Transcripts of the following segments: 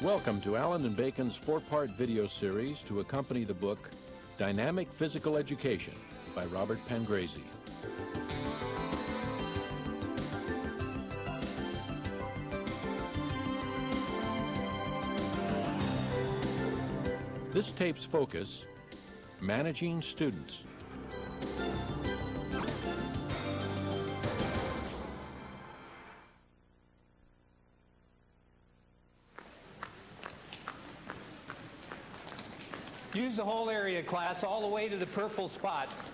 Welcome to Allen & Bacon's four-part video series to accompany the book Dynamic Physical Education by Robert Pangrazi. This tape's focus, managing students. Use the whole area, class, all the way to the purple spots.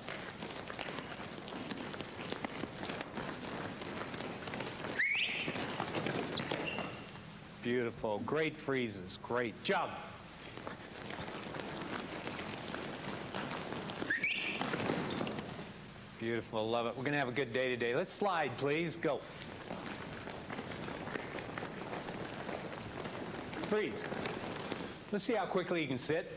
Beautiful. Great freezes. Great. Jump. Beautiful. Love it. We're going to have a good day today. Let's slide, please. Go. Freeze. Let's see how quickly you can sit.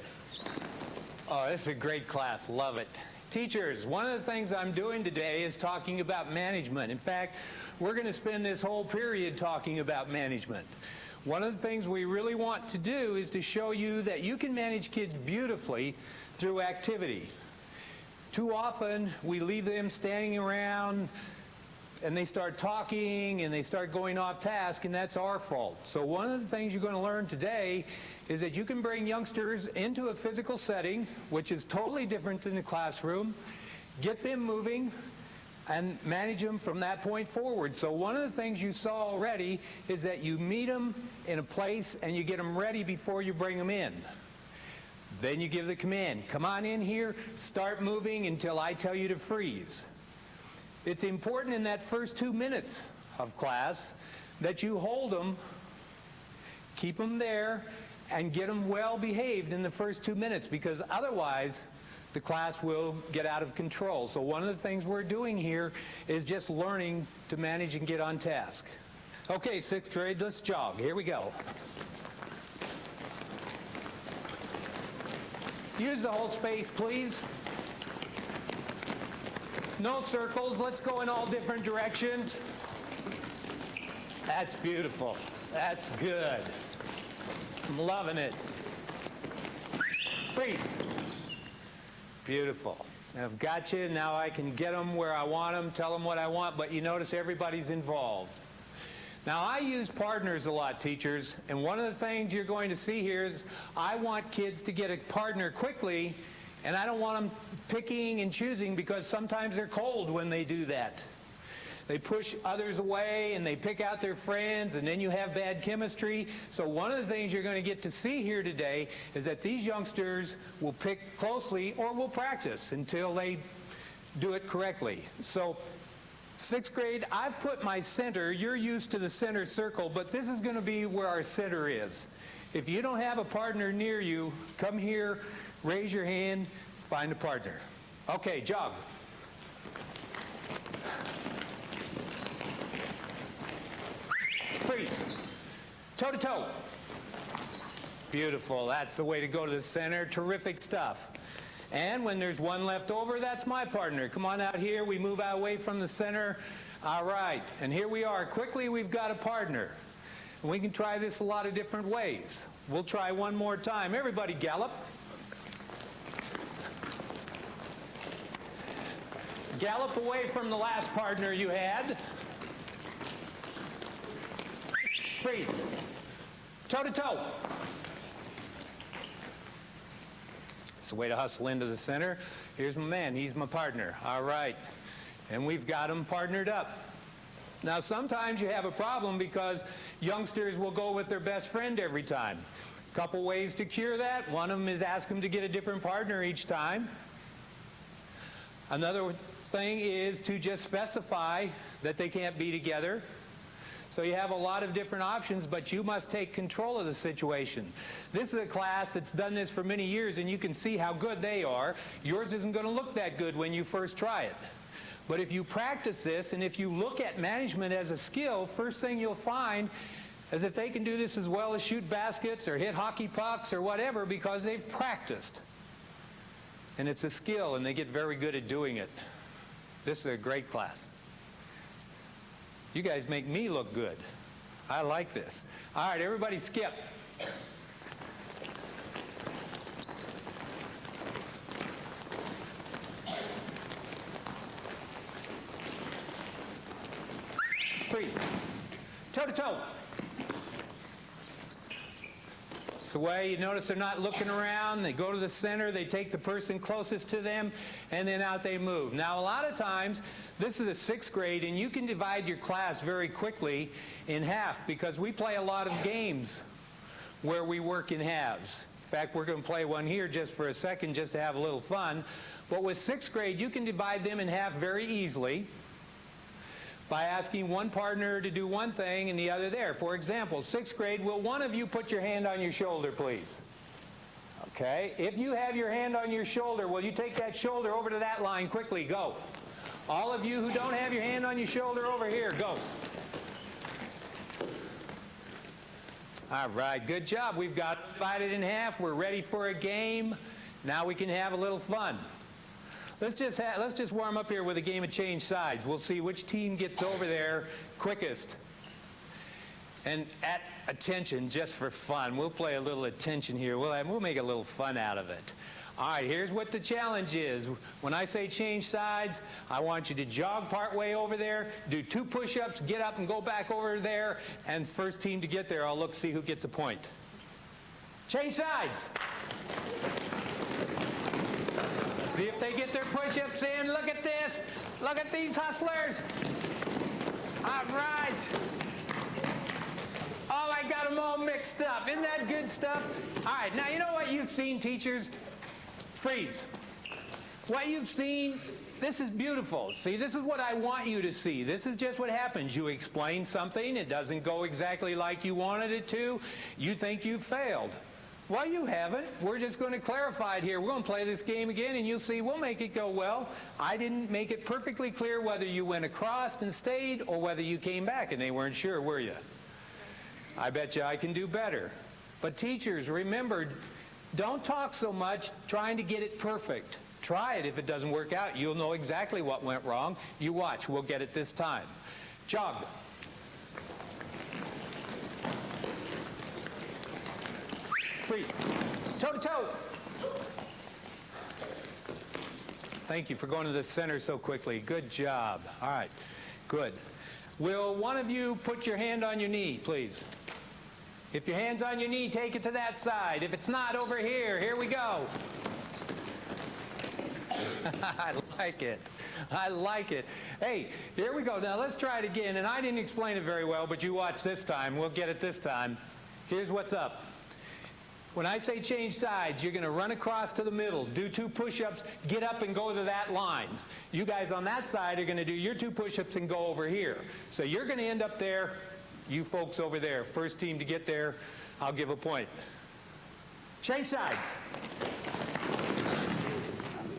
Oh, this is a great class. Love it. Teachers, one of the things I'm doing today is talking about management. In fact, we're going to spend this whole period talking about management. One of the things we really want to do is to show you that you can manage kids beautifully through activity. Too often, we leave them standing around and they start talking and they start going off task, and that's our fault. So one of the things you're going to learn today is that you can bring youngsters into a physical setting, which is totally different than the classroom, get them moving, and manage them from that point forward. So one of the things you saw already is that you meet them in a place and you get them ready before you bring them in. Then you give the command, come on in here, start moving until I tell you to freeze. It's important in that first 2 minutes of class that you hold them, keep them there, and get them well behaved in the first 2 minutes, because otherwise the class will get out of control. So one of the things we're doing here is just learning to manage and get on task. Okay, sixth grade, let's jog. Here we go. Use the whole space, please. No circles. Let's go in all different directions. That's beautiful. That's good. I'm loving it. Freeze. Beautiful. I've got you. Now I can get them where I want them, tell them what I want, but you notice everybody's involved. Now, I use partners a lot, teachers, and one of the things you're going to see here is I want kids to get a partner quickly, and I don't want them picking and choosing, because sometimes they're cold when they do that. They push others away and they pick out their friends, and then you have bad chemistry. So one of the things you're going to get to see here today is that these youngsters will pick closely or will practice until they do it correctly. So sixth grade, I've put my center. You're used to the center circle, but this is going to be where our center is. If you don't have a partner near you, come here, raise your hand, find a partner. Okay, jog. Freeze. Toe to toe. Beautiful. That's the way to go to the center. Terrific stuff. And when there's one left over, that's my partner. Come on out here. We move away from the center. All right. And here we are. Quickly, we've got a partner. And we can try this a lot of different ways. We'll try one more time. Everybody gallop. Gallop away from the last partner you had. Freeze. Toe to toe. It's a way to hustle into the center. Here's my man. He's my partner. All right. And we've got them partnered up. Now, sometimes you have a problem because youngsters will go with their best friend every time. A couple ways to cure that. One of them is ask them to get a different partner each time. Another thing is to just specify that they can't be together. So you have a lot of different options, but you must take control of the situation. This is a class that's done this for many years, and you can see how good they are. Yours isn't going to look that good when you first try it. But if you practice this, and if you look at management as a skill, first thing you'll find is that they can do this as well as shoot baskets or hit hockey pucks or whatever, because they've practiced. And it's a skill, and they get very good at doing it. This is a great class. You guys make me look good. I like this. All right, everybody skip. Freeze. Toe to toe. It's the way you notice they're not looking around. They go to the center, they take the person closest to them, and then out they move. Now, a lot of times, this is the 6th grade, and you can divide your class very quickly in half because we play a lot of games where we work in halves. In fact, we're going to play one here just for a second just to have a little fun. But with 6th grade, you can divide them in half very easily by asking one partner to do one thing and the other there. For example, 6th grade, will one of you put your hand on your shoulder, please? Okay. If you have your hand on your shoulder, will you take that shoulder over to that line quickly? Go. All of you who don't have your hand on your shoulder, over here, go. All right, good job. We've got it divided in half. We're ready for a game. Now we can have a little fun. Let's just warm up here with a game of change sides. We'll see which team gets over there quickest. And at attention, just for fun, we'll play a little attention here. We'll make a little fun out of it. All right, here's what the challenge is. When I say change sides, I want you to jog part way over there, do 2 push-ups, get up and go back over there, and first team to get there, I'll look, see who gets a point. Change sides. See if they get their push-ups in. Look at this. Look at these hustlers. All right. Oh, I got them all mixed up. Isn't that good stuff? All right, now you know what you've seen, teachers? Freeze. What you've seen, this is beautiful. See, this is what I want you to see. This is just what happens. You explain something. It doesn't go exactly like you wanted it to. You think you failed. Well, you haven't. We're just going to clarify it here. We're going to play this game again, and you'll see we'll make it go well. I didn't make it perfectly clear whether you went across and stayed or whether you came back and they weren't sure, were you? I bet you I can do better. But teachers, remember, don't talk so much trying to get it perfect. Try it. If it doesn't work out, you'll know exactly what went wrong. You watch. We'll get it this time. Jog. Freeze. Toe to toe. Thank you for going to the center so quickly. Good job. All right. Good. Will one of you put your hand on your knee, please? If your hand's on your knee, take it to that side. If it's not, over here. Here we go. I like it. I like it. Hey, here we go. Now let's try it again. And I didn't explain it very well, but you watch this time. We'll get it this time. Here's what's up. When I say change sides, you're going to run across to the middle, do 2 push-ups, get up and go to that line. You guys on that side are going to do your 2 push-ups and go over here. So you're going to end up there, you folks over there. First team to get there, I'll give a point. Change sides.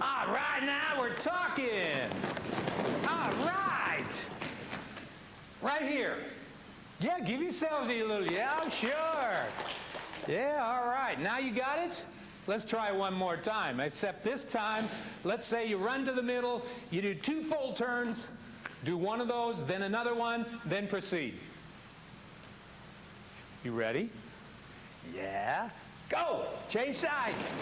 All right, now we're talking. All right. Right here. Yeah, give yourselves a little, yeah, sure. Yeah, all right. Now you got it? Let's try one more time. Except this time, let's say you run to the middle, you do 2 full turns, do one of those, then another one, then proceed. You ready? Yeah. Go! Change sides.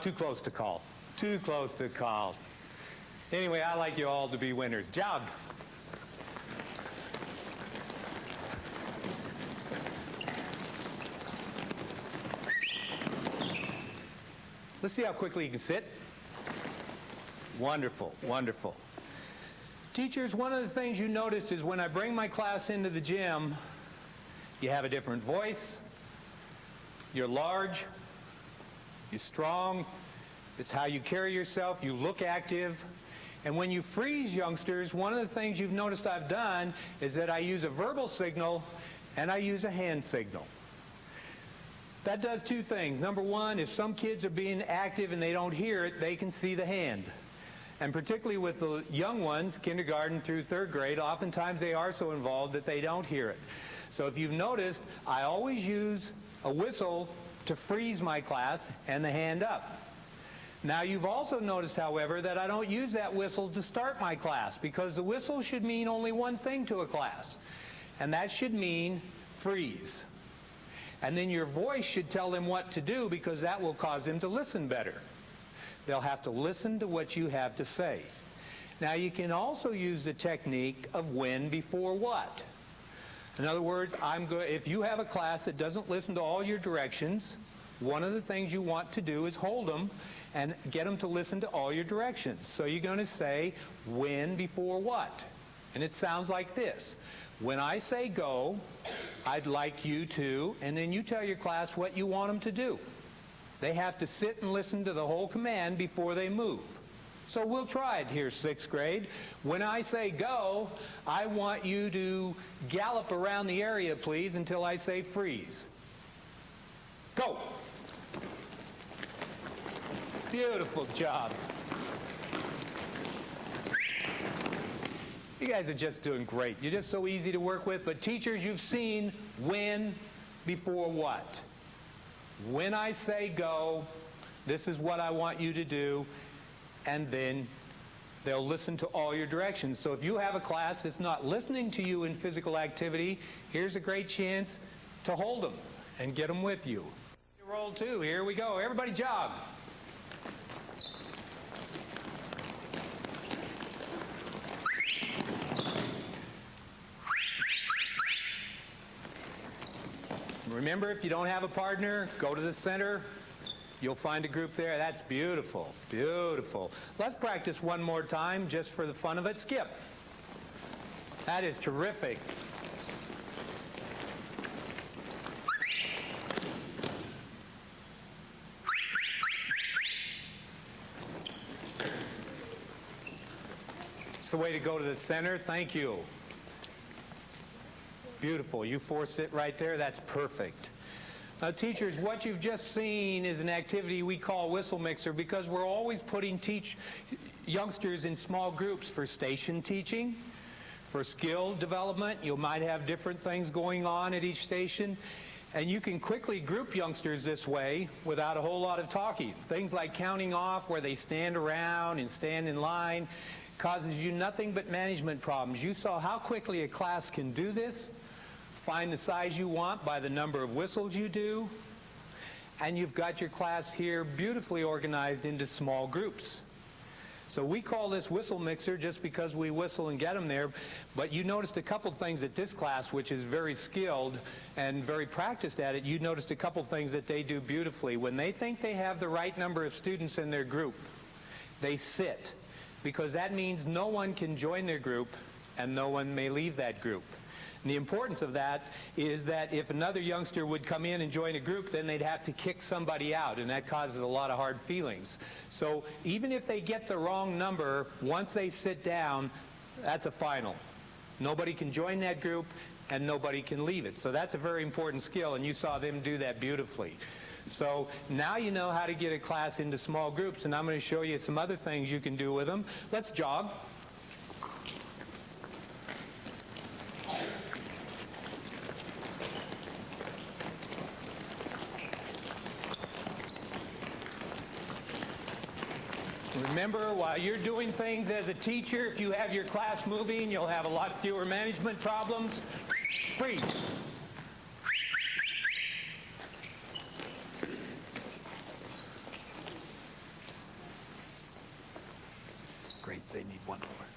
Too close to call. Too close to call. Anyway, I like you all to be winners. Jog. Let's see how quickly you can sit. Wonderful, wonderful. Teachers, one of the things you noticed is when I bring my class into the gym, you have a different voice, you're large, you're strong, it's how you carry yourself, you look active. And when you freeze, youngsters, one of the things you've noticed I've done is that I use a verbal signal and I use a hand signal. That does 2 things. Number one, if some kids are being active and they don't hear it, they can see the hand. And particularly with the young ones, kindergarten through 3rd grade, oftentimes they are so involved that they don't hear it. So if you've noticed, I always use a whistle to freeze my class and the hand up. Now you've also noticed, however, that I don't use that whistle to start my class, because the whistle should mean only one thing to a class, and that should mean freeze. And then your voice should tell them what to do, because that will cause them to listen better. They'll have to listen to what you have to say. Now you can also use the technique of when before what. In other words, if you have a class that doesn't listen to all your directions, one of the things you want to do is hold them and get them to listen to all your directions. So you're going to say when before what. And it sounds like this. When I say go, I'd like you to, and then you tell your class what you want them to do. They have to sit and listen to the whole command before they move. So we'll try it here, 6th grade. When I say go, I want you to gallop around the area, please, until I say freeze. Go. Beautiful job. You guys are just doing great. You're just so easy to work with. But teachers, you've seen when before what. When I say go, this is what I want you to do, and then they'll listen to all your directions. So if you have a class that's not listening to you in physical activity, here's a great chance to hold them and get them with you. Roll 2. Here we go. Everybody jog. Remember, if you don't have a partner, go to the center. You'll find a group there. That's beautiful. Beautiful. Let's practice one more time just for the fun of it. Skip. That is terrific. It's the way to go to the center. Thank you. Beautiful. You forced it right there. That's perfect. Now, teachers, what you've just seen is an activity we call Whistle Mixer, because we're always putting youngsters in small groups for station teaching, for skill development. You might have different things going on at each station, and you can quickly group youngsters this way without a whole lot of talking. Things like counting off, where they stand around and stand in line, causes you nothing but management problems. You saw how quickly a class can do this. Find the size you want by the number of whistles you do, and you've got your class here beautifully organized into small groups. So we call this Whistle Mixer just because we whistle and get them there, but you noticed a couple things at this class, which is very skilled and very practiced at it. You noticed a couple things that they do beautifully. When they think they have the right number of students in their group, they sit, because that means no one can join their group and no one may leave that group. And the importance of that is that if another youngster would come in and join a group, then they'd have to kick somebody out, and that causes a lot of hard feelings. So even if they get the wrong number, once they sit down, that's a final. Nobody can join that group, and nobody can leave it. So that's a very important skill, and you saw them do that beautifully. So now you know how to get a class into small groups, and I'm going to show you some other things you can do with them. Let's jog. Remember, while you're doing things as a teacher, if you have your class moving, you'll have a lot fewer management problems. Freeze. Great, they need one more.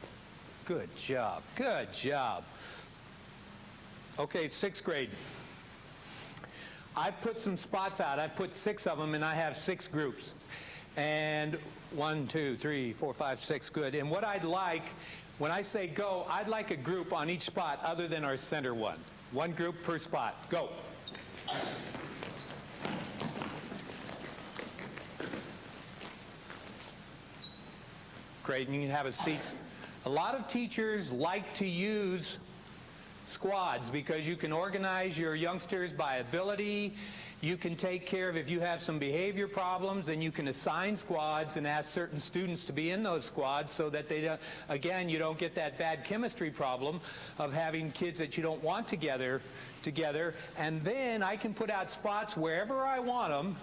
Good job, good job. Okay, 6th grade. I've put some spots out. I've put 6 of them, and I have 6 groups. And 1, 2, 3, 4, 5, 6, good. And what I'd like, when I say go, I'd like a group on each spot other than our center one. One group per spot. Go. Great, and you can have a seat. A lot of teachers like to use squads because you can organize your youngsters by ability. You can take care of, if you have some behavior problems, then you can assign squads and ask certain students to be in those squads so that they, again, you don't get that bad chemistry problem of having kids that you don't want together. And then I can put out spots wherever I want them,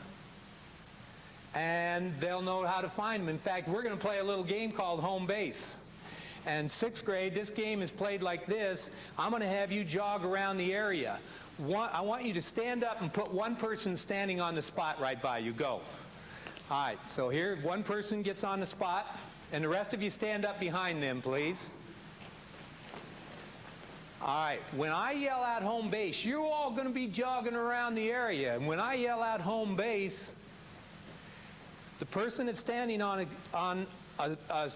and they'll know how to find them. In fact, we're going to play a little game called home base. And 6th grade, this game is played like this. I'm going to have you jog around the area. I want you to stand up and put one person standing on the spot right by you. Go. All right, so here, one person gets on the spot, and the rest of you stand up behind them, please. All right, when I yell out home base, you're all going to be jogging around the area. And when I yell out home base, the person that's standing on a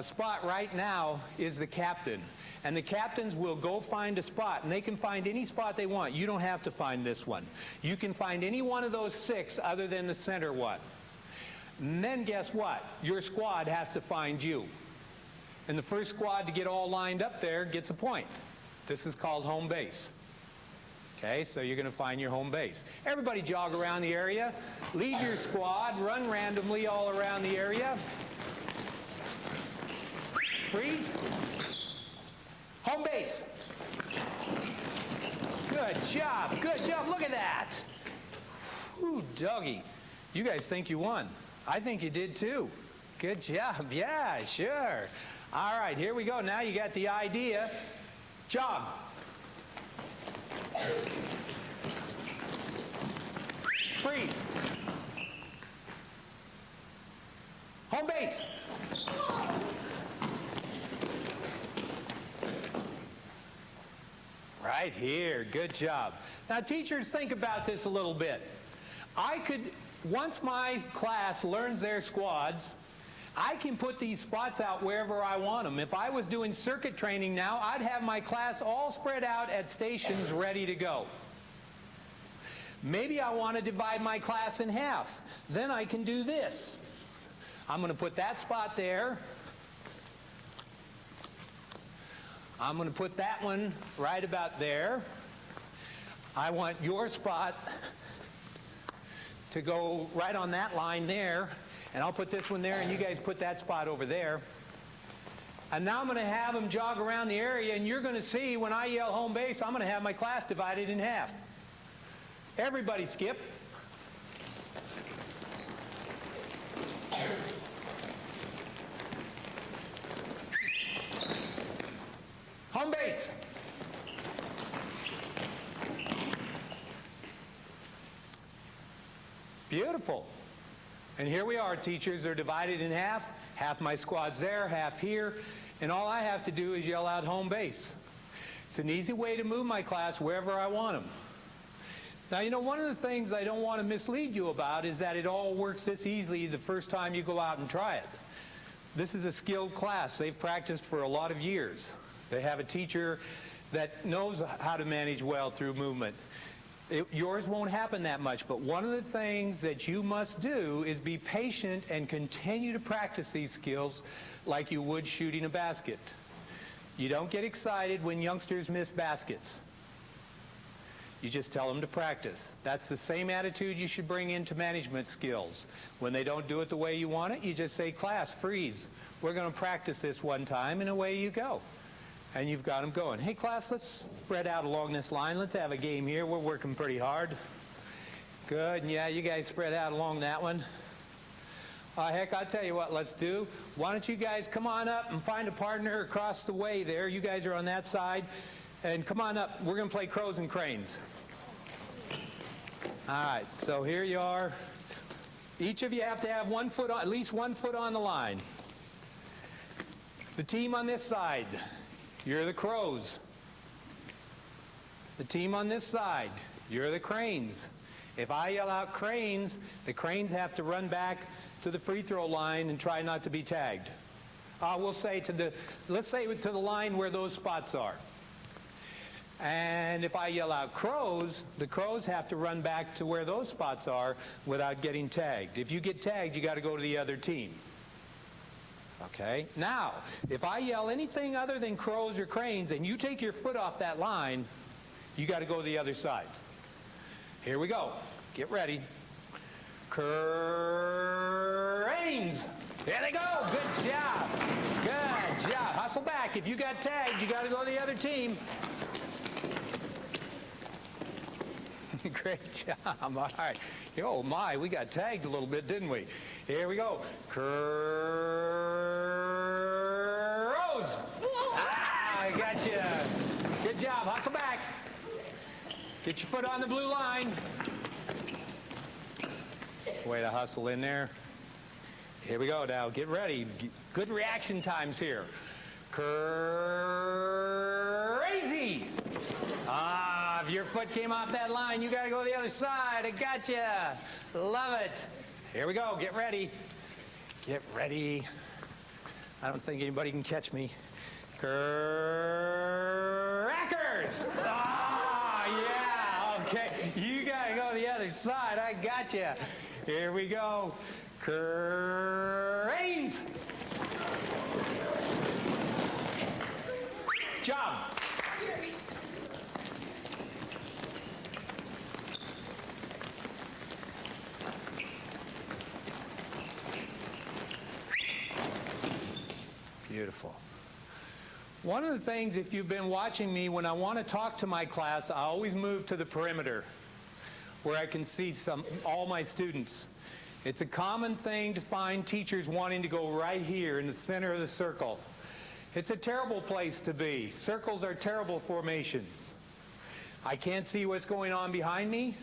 spot right now is the captain. And the captains will go find a spot, and they can find any spot they want. You don't have to find this one. You can find any one of those 6 other than the center one. And then guess what? Your squad has to find you. And the first squad to get all lined up there gets a point. This is called home base. Okay, so you're going to find your home base. Everybody jog around the area. Leave your squad. Run randomly all around the area. Freeze. Home base. Good job. Good job. Look at that. Whew, doggy. You guys think you won. I think you did too. Good job. Yeah, sure. All right, here we go. Now you got the idea. Jog. Freeze. Home base. Right here. Good job. Now, teachers, think about this a little bit. Once my class learns their squads, I can put these spots out wherever I want them. If I was doing circuit training now, I'd have my class all spread out at stations ready to go. Maybe I want to divide my class in half. Then I can do this. I'm going to put that spot there. I'm going to put that one right about there. I want your spot to go right on that line there. And I'll put this one there, and you guys put that spot over there. And now I'm going to have them jog around the area, and you're going to see when I yell home base, I'm going to have my class divided in half. Everybody skip. Home base. Beautiful. And here we are, teachers. They're divided in half. Half my squad's there, half here. And all I have to do is yell out home base. It's an easy way to move my class wherever I want them. Now, you know, one of the things I don't want to mislead you about is that it all works this easily the first time you go out and try it. This is a skilled class. They've practiced for a lot of years. They have a teacher that knows how to manage well through movement. Yours won't happen that much, but one of the things that you must do is be patient and continue to practice these skills like you would shooting a basket. You don't get excited when youngsters miss baskets. You just tell them to practice. That's the same attitude you should bring into management skills. When they don't do it the way you want it, you just say, class, freeze. We're going to practice this one time, and away you go. And you've got them going. Hey, class, let's spread out along this line. Let's have a game here. We're working pretty hard. Good. And yeah, you guys spread out along that one. Heck, I'll tell you what let's do. Why don't you guys come on up and find a partner across the way there. You guys are on that side. And come on up. We're going to play crows and cranes. All right. So here you are. Each of you have to have at least 1 foot on the line. The team on this side. You're the crows. The team on this side, you're the cranes. If I yell out cranes, the cranes have to run back to the free throw line and try not to be tagged. Let's say to the line where those spots are. And if I yell out crows, the crows have to run back to where those spots are without getting tagged. If you get tagged, you got to go to the other team. Okay? Now, if I yell anything other than crows or cranes and you take your foot off that line, you got to go to the other side. Here we go. Get ready. Cranes. There they go. Good job. Good job. Hustle back. If you got tagged, you got to go to the other team. Great job. All right. Oh, my, we got tagged a little bit, didn't we? Here we go. Crows. I got you. Good job. Hustle back. Get your foot on the blue line. Way to hustle in there. Here we go now. Get ready. Good reaction times here. Crazy. If your foot came off that line, you got to go to the other side. I got you. Love it. Here we go. Get ready. Get ready. I don't think anybody can catch me. Crackers. Yeah. Okay. You got to go to the other side. I got you. Here we go. Cranes. Job. Beautiful. One of the things, if you've been watching me, when I want to talk to my class, I always move to the perimeter where I can see all my students. It's a common thing to find teachers wanting to go right here in the center of the circle. It's a terrible place to be. Circles are terrible formations. I can't see what's going on behind me.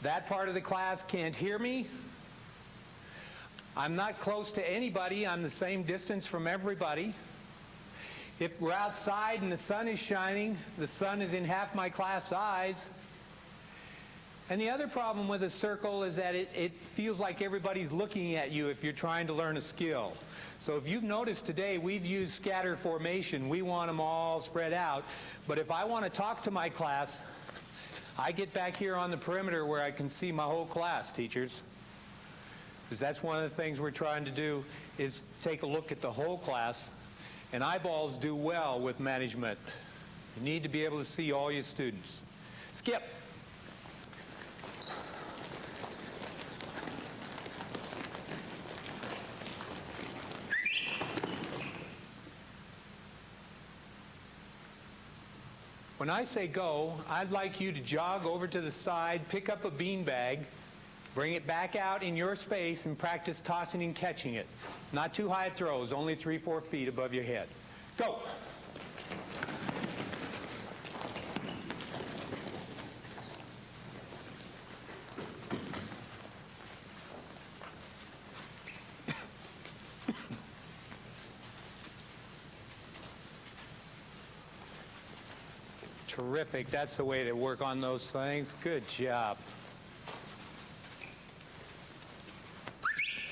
That part of the class can't hear me. I'm not close to anybody. I'm the same distance from everybody. If we're outside and the sun is shining, the sun is in half my class eyes. And the other problem with a circle is that it feels like everybody's looking at you if you're trying to learn a skill. So if you've noticed today, we've used scatter formation. We want them all spread out. But if I want to talk to my class, I get back here on the perimeter where I can see my whole class, teachers. Because that's one of the things we're trying to do is take a look at the whole class. And eyeballs do well with management. You need to be able to see all your students. Skip. When I say go, I'd like you to jog over to the side, pick up a beanbag, bring it back out in your space, and practice tossing and catching it. Not too high throws, only 3-4 feet above your head. Go! Terrific. That's the way to work on those things. Good job.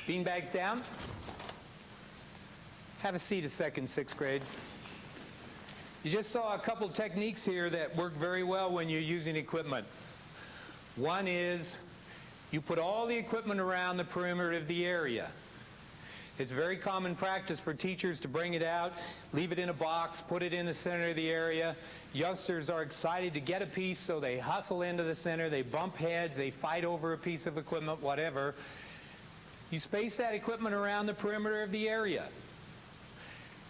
Beanbags down. Have a seat a second, 6th grade. You just saw a couple techniques here that work very well when you're using equipment. One is you put all the equipment around the perimeter of the area. It's very common practice for teachers to bring it out, leave it in a box, put it in the center of the area. Youngsters are excited to get a piece, so they hustle into the center, they bump heads, they fight over a piece of equipment, whatever. You space that equipment around the perimeter of the area.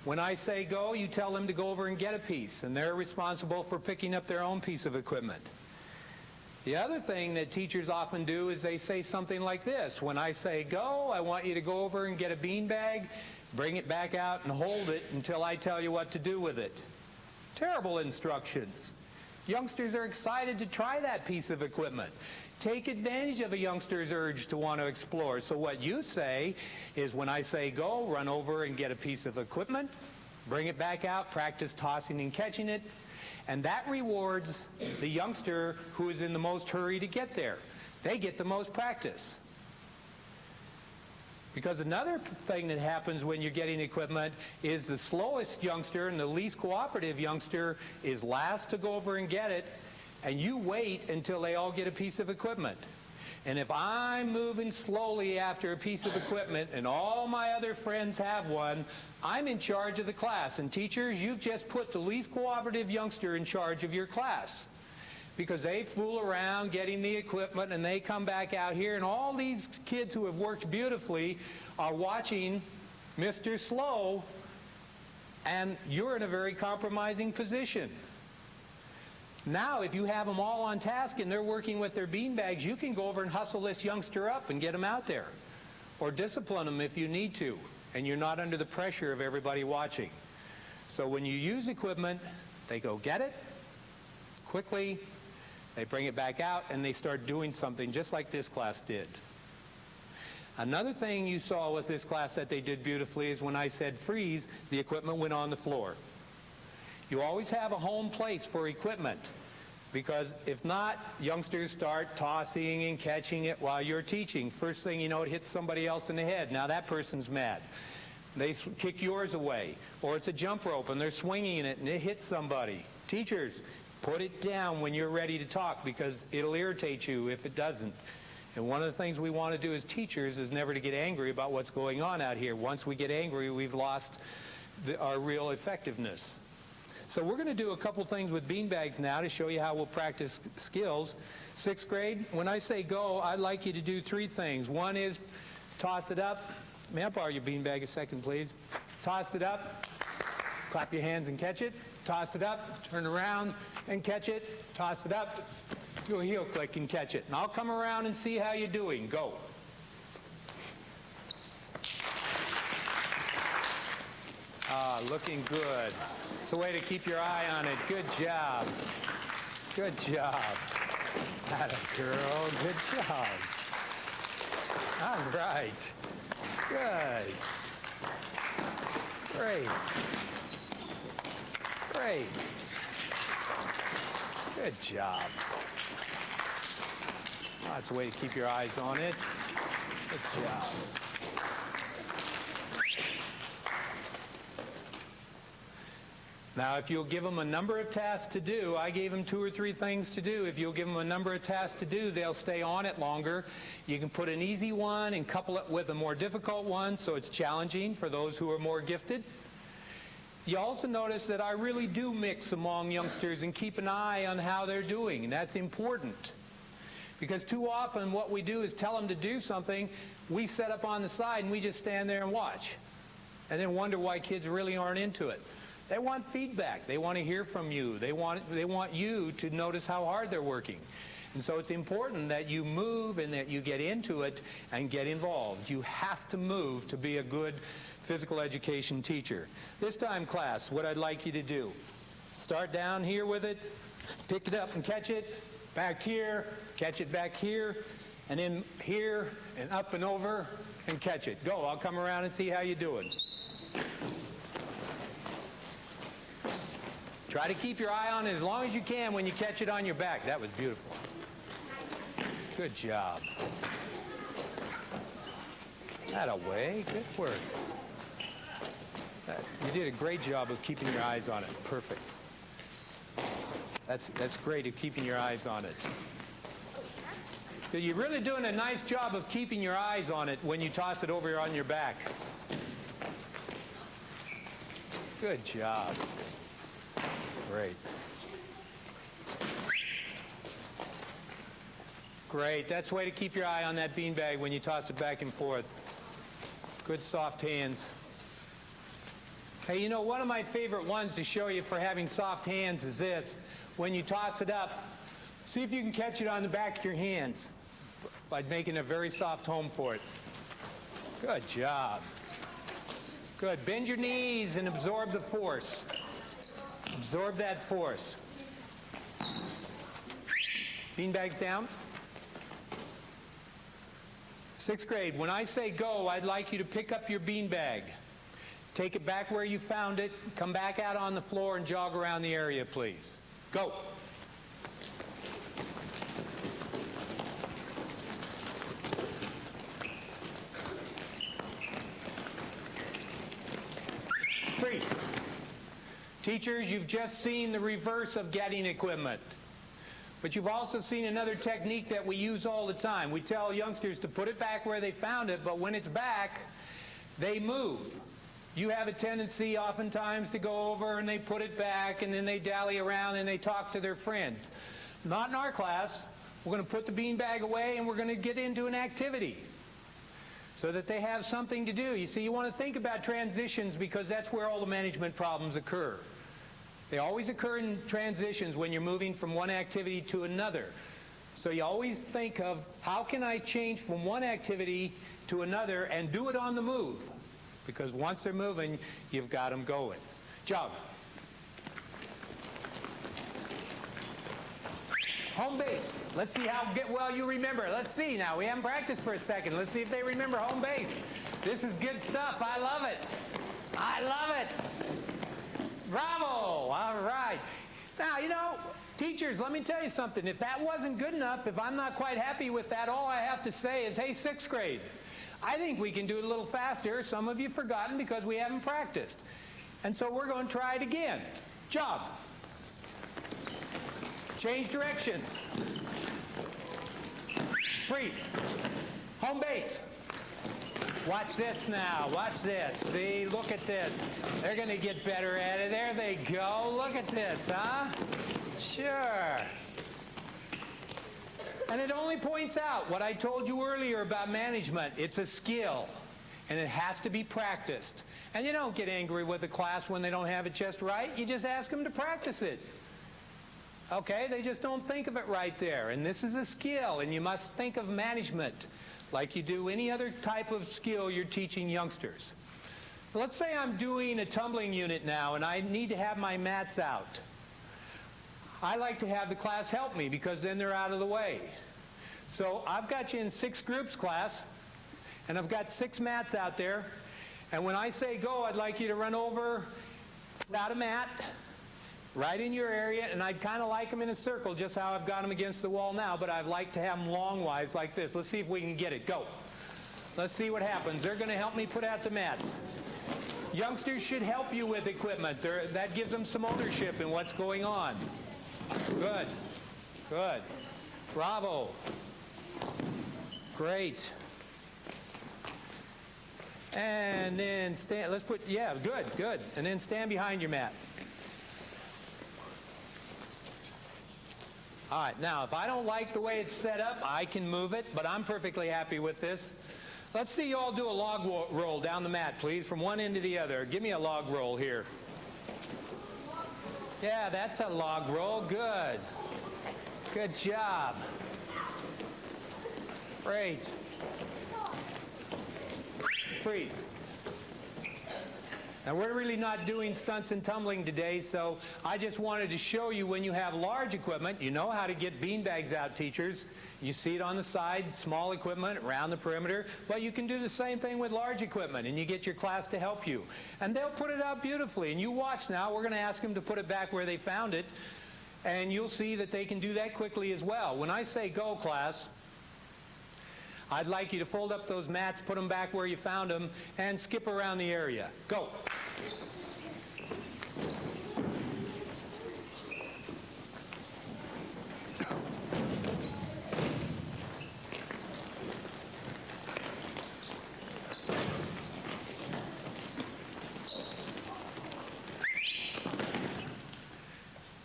When I say go, you tell them to go over and get a piece, and they're responsible for picking up their own piece of equipment. The other thing that teachers often do is they say something like this. When I say go, I want you to go over and get a beanbag, bring it back out and hold it until I tell you what to do with it. Terrible instructions. Youngsters are excited to try that piece of equipment. Take advantage of a youngster's urge to want to explore. So what you say is when I say go, run over and get a piece of equipment, bring it back out, practice tossing and catching it, and that rewards the youngster who is in the most hurry to get there. They get the most practice. Because another thing that happens when you're getting equipment is the slowest youngster and the least cooperative youngster is last to go over and get it, and you wait until they all get a piece of equipment. And if I'm moving slowly after a piece of equipment and all my other friends have one, I'm in charge of the class. And teachers, you've just put the least cooperative youngster in charge of your class. Because they fool around getting the equipment and they come back out here, and all these kids who have worked beautifully are watching Mr. Slow, and you're in a very compromising position. Now, if you have them all on task and they're working with their beanbags, you can go over and hustle this youngster up and get him out there. Or discipline them if you need to, and you're not under the pressure of everybody watching. So when you use equipment, they go get it quickly, they bring it back out, and they start doing something just like this class did. Another thing you saw with this class that they did beautifully is when I said freeze, the equipment went on the floor. You always have a home place for equipment, because if not, youngsters start tossing and catching it while you're teaching. First thing you know, it hits somebody else in the head. Now that person's mad. They kick yours away. Or it's a jump rope and they're swinging it and it hits somebody. Teachers, put it down when you're ready to talk, because it'll irritate you if it doesn't. And one of the things we want to do as teachers is never to get angry about what's going on out here. Once we get angry, we've lost our real effectiveness. So we're going to do a couple things with beanbags now to show you how we'll practice skills. 6th grade, when I say go, I'd like you to do 3 things. One is toss it up. May I borrow your beanbag a second, please? Toss it up. Clap your hands and catch it. Toss it up. Turn around and catch it. Toss it up. Do a heel click and catch it. And I'll come around and see how you're doing. Go. Looking good. It's a way to keep your eye on it. Good job. Good job. Atta girl. Good job. All right. Good. Great. Great. Good job. That's a way to keep your eyes on it. Good job. Now, if you'll give them a number of tasks to do, I gave them 2 or 3 things to do. If you'll give them a number of tasks to do, they'll stay on it longer. You can put an easy one and couple it with a more difficult one, so it's challenging for those who are more gifted. You also notice that I really do mix among youngsters and keep an eye on how they're doing, and that's important. Because too often what we do is tell them to do something, we set up on the side and we just stand there and watch, and then wonder why kids really aren't into it. They want feedback. They want to hear from you. They want you to notice how hard they're working. And so it's important that you move and that you get into it and get involved. You have to move to be a good physical education teacher. This time, class, what I'd like you to do, start down here with it, pick it up and catch it, back here, catch it back here, and then here and up and over and catch it. Go. I'll come around and see how you're doing. Try to keep your eye on it as long as you can when you catch it on your back. That was beautiful. Good job. That-a-way. Good work. You did a great job of keeping your eyes on it. Perfect. That's great at keeping your eyes on it. You're really doing a nice job of keeping your eyes on it when you toss it over on your back. Good job. Great. Great. That's the way to keep your eye on that beanbag when you toss it back and forth. Good soft hands. Hey, you know, one of my favorite ones to show you for having soft hands is this. When you toss it up, see if you can catch it on the back of your hands by making a very soft home for it. Good job. Good. Bend your knees and absorb the force. Absorb that force. Beanbags down. 6th grade, when I say go, I'd like you to pick up your beanbag. Take it back where you found it, come back out on the floor and jog around the area, please. Go. Freeze. Teachers, you've just seen the reverse of getting equipment. But you've also seen another technique that we use all the time. We tell youngsters to put it back where they found it, but when it's back, they move. You have a tendency oftentimes to go over and they put it back and then they dally around and they talk to their friends. Not in our class. We're going to put the beanbag away and we're going to get into an activity so that they have something to do. You see, you want to think about transitions because that's where all the management problems occur. They always occur in transitions when you're moving from one activity to another. So you always think of, how can I change from one activity to another and do it on the move? Because once they're moving, you've got them going. Jog. Home base. Let's see how well you remember. Let's see now. We haven't practiced for a second. Let's see if they remember home base. This is good stuff. I love it. I love it. Bravo. All right. Now, you know, teachers, let me tell you something. If that wasn't good enough, if I'm not quite happy with that, all I have to say is, hey, 6th grade, I think we can do it a little faster. Some of you have forgotten because we haven't practiced. And so we're going to try it again. Jog. Change directions. Freeze. Home base. Watch this now. Watch this. See, look at this. They're going to get better at it. There they go. Look at this, huh? Sure. And it only points out what I told you earlier about management. It's a skill, and it has to be practiced. And you don't get angry with the class when they don't have it just right. You just ask them to practice it. Okay? They just don't think of it right there. And this is a skill, and you must think of management like you do any other type of skill you're teaching youngsters. Let's say I'm doing a tumbling unit now, and I need to have my mats out. I like to have the class help me because then they're out of the way. So I've got you in 6 groups, class, and I've got 6 mats out there. And when I say go, I'd like you to run over, without a mat, right in your area, and I'd kind of like them in a circle, just how I've got them against the wall now, but I'd like to have them longwise like this. Let's see if we can get it. Go. Let's see what happens. They're going to help me put out the mats. Youngsters should help you with equipment. That gives them some ownership in what's going on. Good. Good. Bravo. Great. And then stand, let's put, yeah, good, good. And then stand behind your mat. All right, now if I don't like the way it's set up, I can move it, but I'm perfectly happy with this. Let's see you all do a log roll down the mat, please, from one end to the other. Give me a log roll here. Yeah, that's a log roll. Good. Good job. Great. Freeze. Now, we're really not doing stunts and tumbling today, so I just wanted to show you when you have large equipment, you know how to get beanbags out, teachers. You see it on the side, small equipment around the perimeter, but you can do the same thing with large equipment, and you get your class to help you. And they'll put it out beautifully, and you watch now. We're going to ask them to put it back where they found it, and you'll see that they can do that quickly as well. When I say go, class, I'd like you to fold up those mats, put them back where you found them, and skip around the area. Go.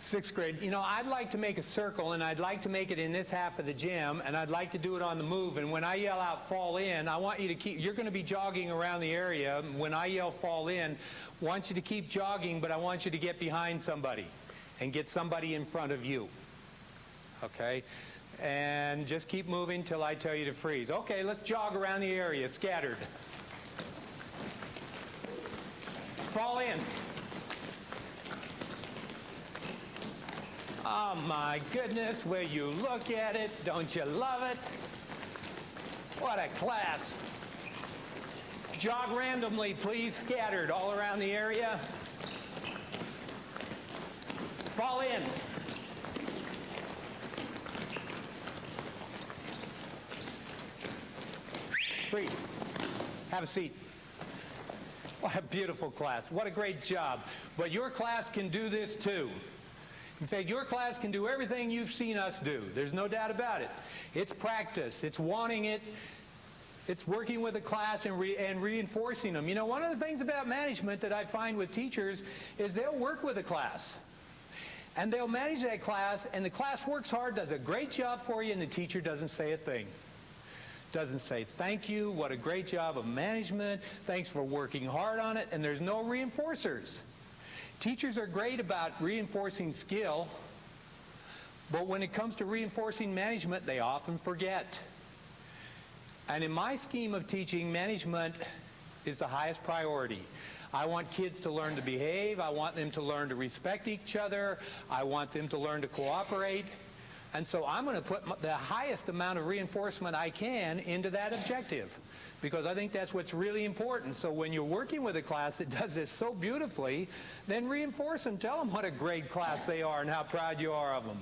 Sixth grade, you know, I'd like to make a circle, and I'd like to make it in this half of the gym, and I'd like to do it on the move. And when I yell out fall in, I want you to keep, you're going to be jogging around the area. When I yell fall in, I want you to keep jogging, but I want you to get behind somebody and get somebody in front of you. Okay? And just keep moving till I tell you to freeze. Okay, let's jog around the area, scattered. Fall in. Oh my goodness, will you look at it? Don't you love it? What a class. Jog randomly, please, scattered all around the area. Fall in. Freeze. Have a seat. What a beautiful class. What a great job. But your class can do this too. In fact, your class can do everything you've seen us do. There's no doubt about it. It's practice. It's wanting it. It's working with a class and reinforcing them. You know, one of the things about management that I find with teachers is they'll work with a class. And they'll manage that class, and the class works hard, does a great job for you, and the teacher doesn't say a thing. Doesn't say thank you, what a great job of management, thanks for working hard on it, and there's no reinforcers. Teachers are great about reinforcing skill, but when it comes to reinforcing management, they often forget. And in my scheme of teaching, management is the highest priority. I want kids to learn to behave. I want them to learn to respect each other. I want them to learn to cooperate. And so I'm going to put the highest amount of reinforcement I can into that objective, because I think that's what's really important. So when you're working with a class that does this so beautifully, then reinforce them. Tell them what a great class they are and how proud you are of them.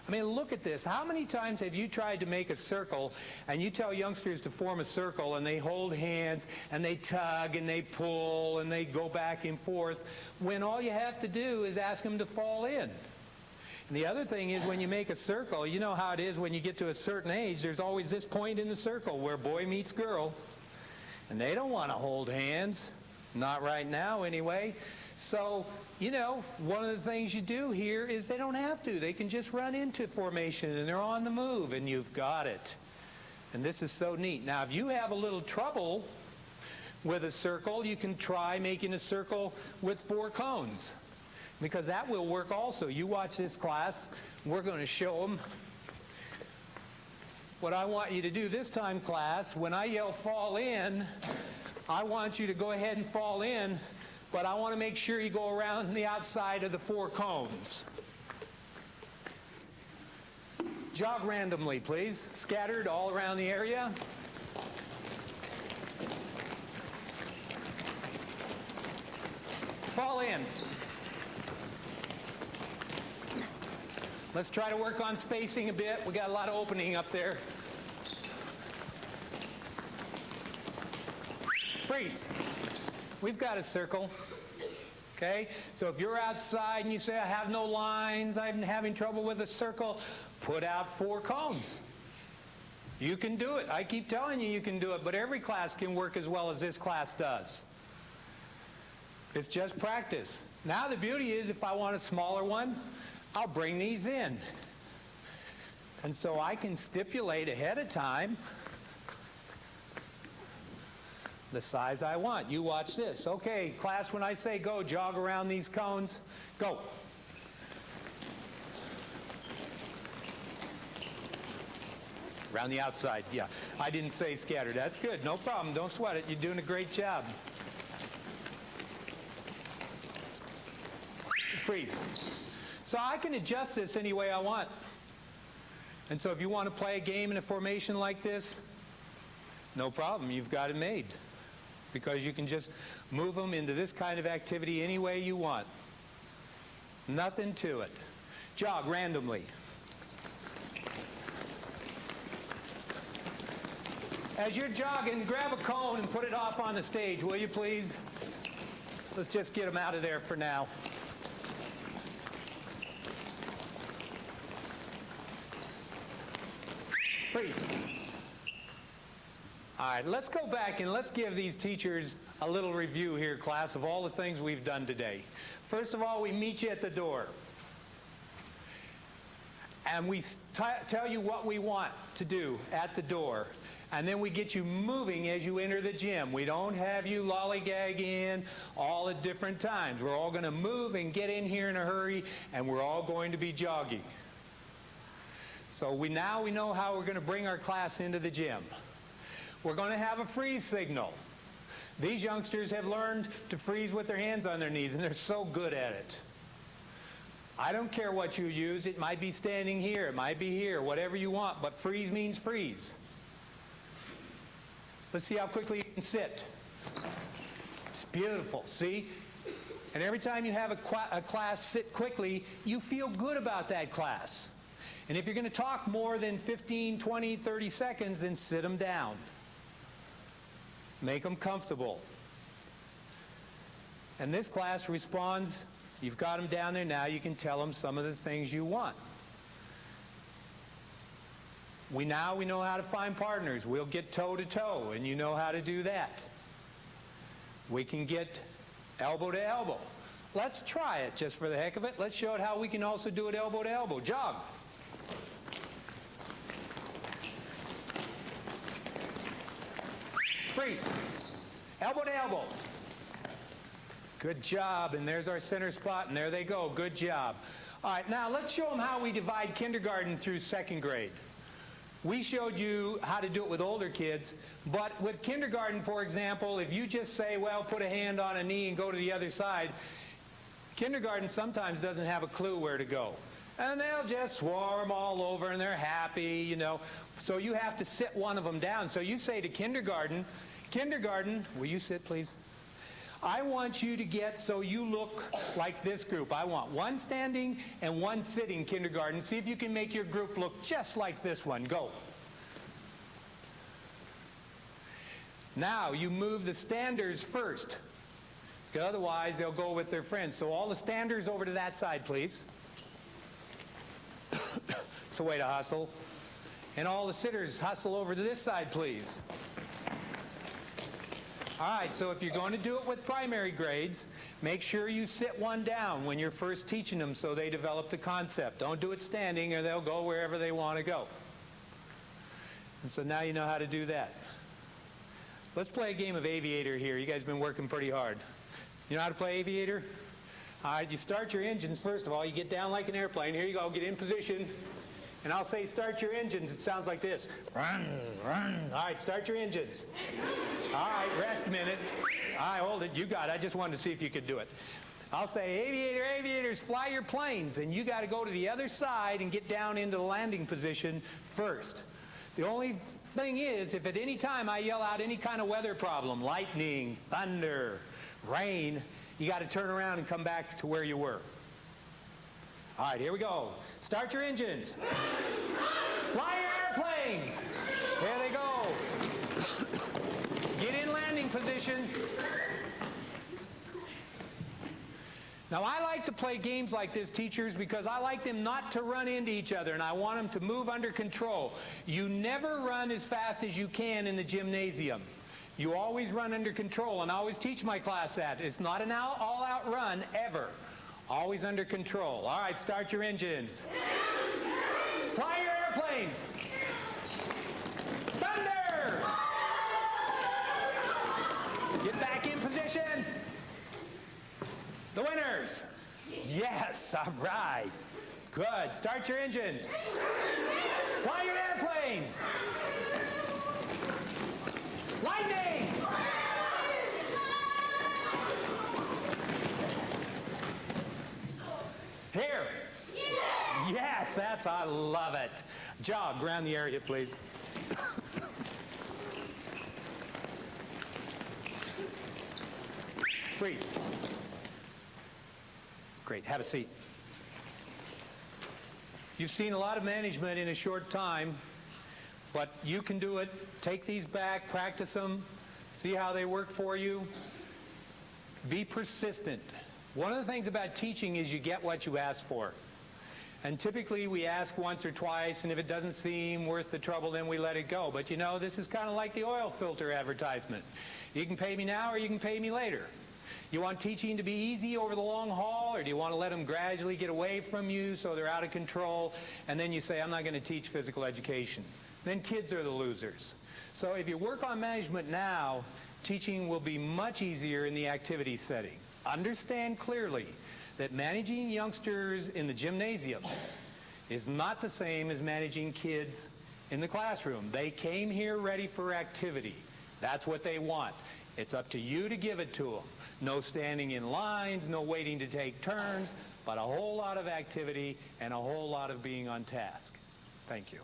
I mean, look at this. How many times have you tried to make a circle and you tell youngsters to form a circle and they hold hands and they tug and they pull and they go back and forth when all you have to do is ask them to fall in? And the other thing is, when you make a circle, you know how it is when you get to a certain age, there's always this point in the circle where boy meets girl. And they don't want to hold hands. Not right now, anyway. So, you know, one of the things you do here is they don't have to. They can just run into formation and they're on the move and you've got it. And this is so neat. Now, if you have a little trouble with a circle, you can try making a circle with 4 cones, because that will work also. You watch this class. We're going to show them. What I want you to do this time, class, when I yell fall in, I want you to go ahead and fall in, but I want to make sure you go around the outside of the 4 cones. Jog randomly, please. Scattered all around the area. Fall in. Let's try to work on spacing a bit. We got a lot of opening up there. Freeze. We've got a circle. Okay? So if you're outside and you say, I have no lines, I'm having trouble with a circle, put out 4 cones. You can do it. I keep telling you you can do it, but every class can work as well as this class does. It's just practice. Now the beauty is, if I want a smaller one, I'll bring these in. And so I can stipulate ahead of time the size I want. You watch this. Okay, class, when I say go, jog around these cones. Go. Around the outside, yeah. I didn't say scattered. That's good. No problem. Don't sweat it. You're doing a great job. Freeze. So I can adjust this any way I want. And so if you want to play a game in a formation like this, no problem. You've got it made. Because you can just move them into this kind of activity any way you want. Nothing to it. Jog randomly. As you're jogging, grab a cone and put it off on the stage, will you please? Let's just get them out of there for now. Freeze. All right, let's go back and let's give these teachers a little review here, class, of all the things we've done today. First of all, we meet you at the door. And we tell you what we want to do at the door. And then we get you moving as you enter the gym. We don't have you lollygag in all at different times. We're all going to move and get in here in a hurry, and we're all going to be jogging. So now we know how we're going to bring our class into the gym. We're going to have a freeze signal. These youngsters have learned to freeze with their hands on their knees, and they're so good at it. I don't care what you use. It might be standing here. It might be here. Whatever you want. But freeze means freeze. Let's see how quickly you can sit. It's beautiful. See? And every time you have a class sit quickly, you feel good about that class. And if you're going to talk more than 15, 20, 30 seconds, then sit them down. Make them comfortable. And this class responds. You've got them down there now. You can tell them some of the things you want. We know how to find partners. We'll get toe-to-toe, and you know how to do that. We can get elbow to elbow. Let's try it just for the heck of it. Let's show it how we can also do it elbow to elbow. Jog. Freeze. Elbow to elbow. Good job. And there's our center spot, and there they go. Good job. All right, now let's show them how we divide kindergarten through second grade. We showed you how to do it with older kids, but with kindergarten, for example, if you just say, well, put a hand on a knee and go to the other side, kindergarten sometimes doesn't have a clue where to go. And they'll just swarm all over, and they're happy, you know. So you have to sit one of them down. So you say to kindergarten, will you sit, please? I want you to get so you look like this group. I want one standing and one sitting, kindergarten. See if you can make your group look just like this one. Go. Now you move the standers first. Because otherwise they'll go with their friends. So all the standers over to that side, please. It's a way to hustle. And all the sitters hustle over to this side, please. All right, so if you're going to do it with primary grades, make sure you sit one down when you're first teaching them so they develop the concept. Don't do it standing or they'll go wherever they want to go. And so now you know how to do that. Let's play a game of aviator here. You guys have been working pretty hard. You know how to play aviator? All right, you start your engines first of all. You get down like an airplane. Here you go, get in position. And I'll say start your engines. It sounds like this. Run, run. All right, start your engines. All right, rest a minute. All right, hold it. You got it. I just wanted to see if you could do it. I'll say, aviator, aviators, fly your planes. And you got to go to the other side and get down into the landing position first. The only thing is, if at any time I yell out any kind of weather problem, lightning, thunder, rain, you got to turn around and come back to where you were. All right, here we go. Start your engines. Fly your airplanes. There they go. Get in landing position. Now, I like to play games like this, teachers, because I like them not to run into each other, and I want them to move under control. You never run as fast as you can in the gymnasium. You always run under control, and I always teach my class that. It's not an all-out run, ever. Always under control. All right, start your engines. Fly your airplanes. Thunder! Get back in position. The winners. Yes, all right. Good. Start your engines. Fly your airplanes. Lightning! Here. Yes, I love it. Jog around the area, please. Freeze. Great, have a seat. You've seen a lot of management in a short time, but you can do it. Take these back, practice them, see how they work for you. Be persistent. One of the things about teaching is you get what you ask for. And typically we ask once or twice, and if it doesn't seem worth the trouble, then we let it go. But you know, this is kind of like the oil filter advertisement. You can pay me now or you can pay me later. You want teaching to be easy over the long haul, or do you want to let them gradually get away from you so they're out of control, and then you say, I'm not going to teach physical education? Then kids are the losers. So if you work on management now, teaching will be much easier in the activity setting. Understand clearly that managing youngsters in the gymnasium is not the same as managing kids in the classroom. They came here ready for activity. That's what they want. It's up to you to give it to them. No standing in lines, no waiting to take turns, but a whole lot of activity and a whole lot of being on task. Thank you.